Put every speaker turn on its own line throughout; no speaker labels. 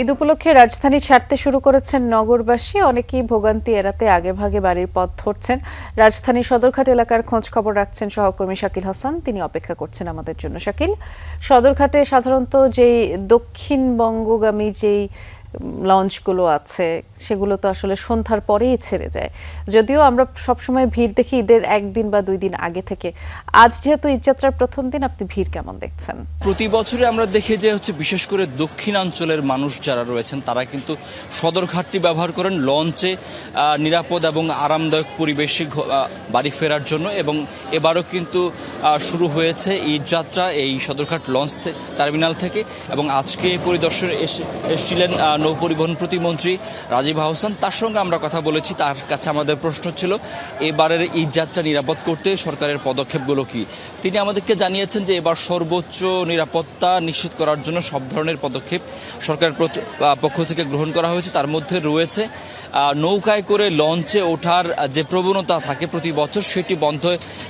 ঈদ উপলক্ষে রাজধানী ছাড়তে শুরু করেছেন নগরবাসী। অনেকেই ভোগান্তি এড়াতে আগেভাগে বাড়ির পথ ধরছেন। রাজধানীর সদরঘাট এলাকার খোঁজ খবর রাখছেন সহকর্মী শাকিল হাসান। তিনি অপেক্ষা করছেন আমাদের জন্য। শাকিল, সদরঘাটে সাধারণত যেই দক্ষিণবঙ্গগামী যেই লঞ্চগুলো আছে সেগুলো তো আসলে সন্ধ্যার পরেই ছেড়ে যায়, যদিও আমরা সবসময় ভিড় দেখি ঈদের একদিন বা 2 দিন আগে থেকে। আজ যেহেতু ঈদযাত্রার প্রথম দিন, আপনি ভিড় কেমন দেখছেন?
প্রতি বছরে আমরা দেখি যে বিশেষ করে দক্ষিণাঞ্চলের মানুষ যারা রয়েছেন তারা কিন্তু সদরঘাটটি ব্যবহার করেন লঞ্চে নিরাপদ এবং আরামদায়ক পরিবেশে বাড়ি ফেরার জন্য। এবং এবারও কিন্তু শুরু হয়েছে ঈদযাত্রা এই সদরঘাট লঞ্চ টার্মিনাল থেকে। এবং আজকে পরিদর্শনে এসেছিলেন নৌ পরিবহন প্রতিমন্ত্রী রাজীব আহসান। তার সঙ্গে আমরা কথা বলেছি। তার কাছে আমাদের প্রশ্ন ছিল এবারের ঈদযাত্রা নিরাপদ করতে সরকারের পদক্ষেপগুলো কি। তিনি আমাদেরকে জানিয়েছেন যে এবার সর্বোচ্চ নিরাপত্তা নিশ্চিত করার জন্য সব ধরনের পদক্ষেপ সরকারের পক্ষ থেকে গ্রহণ করা হয়েছে। তার মধ্যে রয়েছে নৌকায় করে লঞ্চে ওঠার যে প্রবণতা থাকে প্রতি বছর, সেটি বন্ধ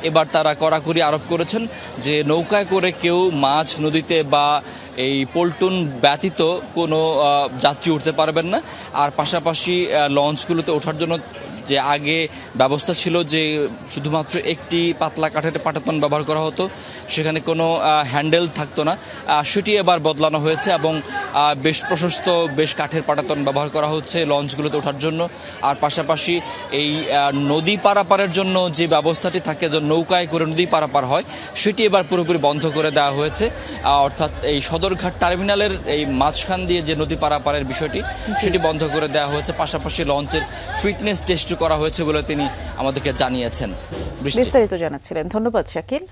এবার তারা কড়াকড়ি আরোপ করেছেন যে নৌকায় করে কেউ মাছ নদীতে বা এই পল্টন ব্যতীত কোনো যাত্রী উঠতে পারবেন না। আর পাশাপাশি লঞ্চগুলোতে ওঠার জন্য যে আগে ব্যবস্থা ছিল যে শুধুমাত্র একটি পাতলা কাঠের পাটাতন ব্যবহার করা হতো, সেখানে কোনো হ্যান্ডেল থাকতো না, সেটি এবার বদলানো হয়েছে এবং বেশ প্রশস্ত বেশ কাঠের পাটাতন ব্যবহার করা হচ্ছে লঞ্চগুলোতে ওঠার জন্য। আর পাশাপাশি এই নদী পারাপারের জন্য যে ব্যবস্থাটি থাকে, যে নৌকায় করে নদী পারাপার হয়, সেটি এবার পুরোপুরি বন্ধ করে দেওয়া হয়েছে। অর্থাৎ এই সদরঘাট টার্মিনালের এই মাঝখান দিয়ে যে নদী পারাপারের বিষয়টি, সেটি বন্ধ করে দেওয়া হয়েছে। পাশাপাশি লঞ্চের ফিটনেস টেস্ট করা হয়েছে বলে তিনি আমাদেরকে জানিয়েছেন।
বিস্তারিত জানাচ্ছিলেন। ধন্যবাদ শাকিল।